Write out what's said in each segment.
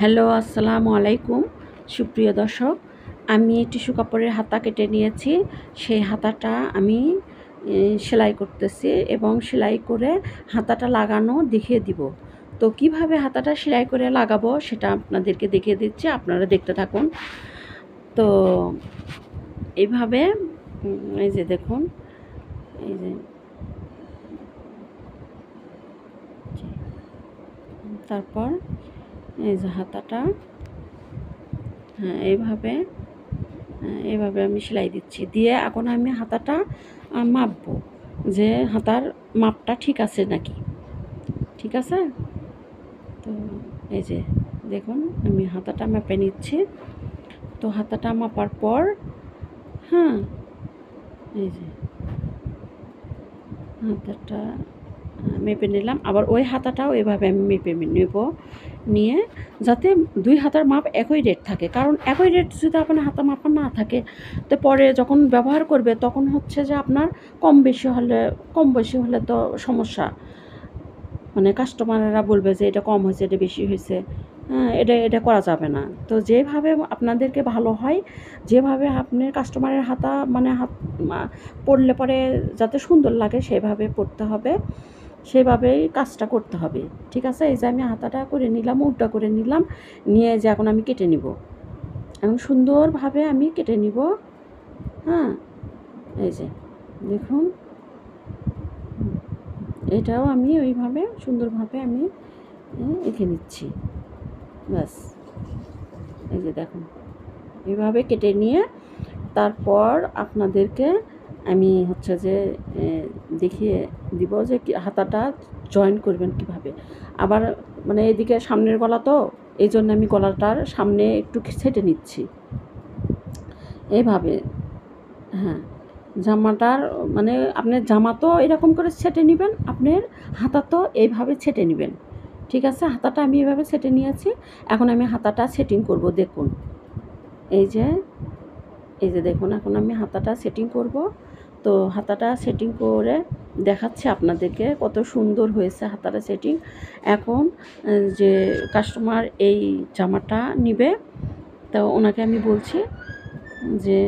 Hello, আসসালামু আলাইকুম। সুপ্রিয় দর্শক, আমি টিস্যু কাপড়ের হাতা কেটে নিয়েছি। সেই হাতাটা আমি সেলাই করতেছি এবং সেলাই করে হাতাটা লাগানো দেখিয়ে দিব। তো কিভাবে হাতাটা সেলাই করে লাগাবো সেটা আপনাদেরকে দেখিয়ে দিচ্ছি, আপনারা দেখতে থাকুন। তো এইভাবে এই যে দেখুন, এই যে তারপর এই যে হাতাটা, হ্যাঁ এইভাবে আমি সেলাই দিচ্ছি। দিয়ে এখন আমি হাতাটা মাপবো যে হাতার মাপটা ঠিক আছে নাকি। ঠিক আছে? তো এই যে দেখুন, আমি হাতাটা মেপে নিচ্ছি। তো হাতাটা মাপার পর, হ্যাঁ, এই যে হাতাটা মেপে নিলাম। আবার ওই হাতাটাও এভাবে আমি মেপে নেব, নিয়ে যাতে দুই হাতার মাপ একই রেট থাকে। কারণ একই রেট যদি আপনার হাতা মাপা না থাকে, তো পরে যখন ব্যবহার করবে তখন হচ্ছে যে আপনার কম বেশি হলে তো সমস্যা। মানে কাস্টমাররা বলবে যে এটা কম হয়েছে, এটা বেশি হয়েছে। হ্যাঁ, এটা করা যাবে না। তো যেভাবে আপনাদেরকে ভালো হয়, যেভাবে আপনার কাস্টমারের হাতা মানে পরলে পরে যাতে সুন্দর লাগে সেভাবে পরতে হবে, সেভাবেই কাজটা করতে হবে। ঠিক আছে? এই যে আমি হাতাটা করে নিলাম, উল্টা করে নিলাম, নিয়ে যে এখন আমি কেটে নিব। এখন সুন্দরভাবে আমি কেটে নিব। হ্যাঁ, এই যে দেখুন, এটাও আমি ওইভাবে সুন্দরভাবে আমি এঁকে নিচ্ছি। ব্যাস, এই যে দেখুন, এইভাবে কেটে নিয়ে তারপর আপনাদেরকে আমি হচ্ছে যে দেখিয়ে দিব যে হাতাটা জয়েন করবেন কিভাবে। আবার মানে এদিকে সামনের গলা, তো এই জন্য আমি গলাটার সামনে একটু ছেটে নিচ্ছি এইভাবে। হ্যাঁ, জামাটার মানে আপনার জামা তো এরকম করে ছেটে নেবেন, আপনার হাতা তো এইভাবে ছেটে নেবেন। ঠিক আছে? হাতাটা আমি এভাবে ছেটে নিয়েছি। এখন আমি হাতাটা সেটিং করব। দেখুন, এই যে দেখুন, এখন আমি হাতাটা সেটিং করব। তো হাতাটা সেটিং করে দেখাচ্ছি আপনাদেরকে কত সুন্দর হয়েছে হাতাটা সেটিং। এখন যে কাস্টমার এই জামাটা নিবে, তো ওনাকে আমি বলছি যে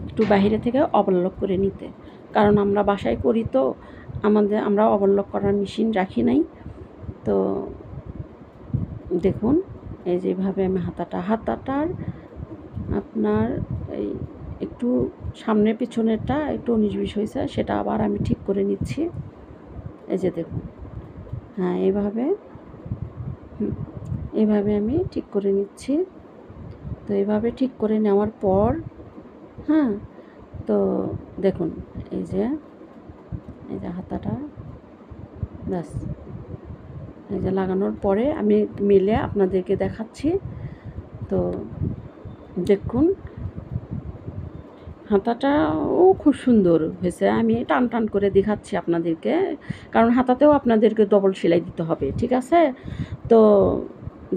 একটু বাইরে থেকে ওভারলক করে নিতে। কারণ আমরা বাসায় করি, তো আমরা ওভারলক করার মেশিন রাখি নাই। তো দেখুন, এই যেভাবে আমি হাতাটার আপনার এই একটু সামনে পিছনেরটা একটু 19-20 হয়েছে, সেটা আবার আমি ঠিক করে নিচ্ছি। এই যে দেখুন, হ্যাঁ, এইভাবে আমি ঠিক করে নিচ্ছি। তো এইভাবে ঠিক করে নেওয়ার পর, হ্যাঁ, তো দেখুন, এই যে হাতাটা, ব্যাস, এই যে লাগানোর পরে আমি মেলে আপনাদেরকে দেখাচ্ছি। তো দেখুন, হাতাটাও খুব সুন্দর হয়েছে। আমি টান করে দেখাচ্ছি আপনাদেরকে, কারণ হাতাতেও আপনাদেরকে ডবল সেলাই দিতে হবে। ঠিক আছে? তো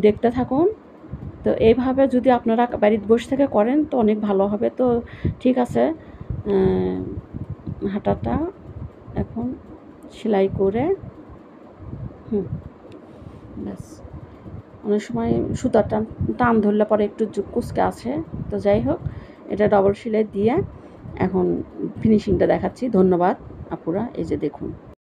দেখতে থাকুন। তো এইভাবে যদি আপনারা বাড়িতে বসে থেকে করেন তো অনেক ভালো হবে। তো ঠিক আছে, হাতাটা এখন সেলাই করে, ব্যাস, অনেক সময় সুতার টান ধরলে পরে একটু কুচকে আছে। তো যাই হোক, এটা ডবল সেলাই দিয়ে এখন ফিনিশিংটা দেখাচ্ছি। ধন্যবাদ আপুরা। এই যে দেখুন।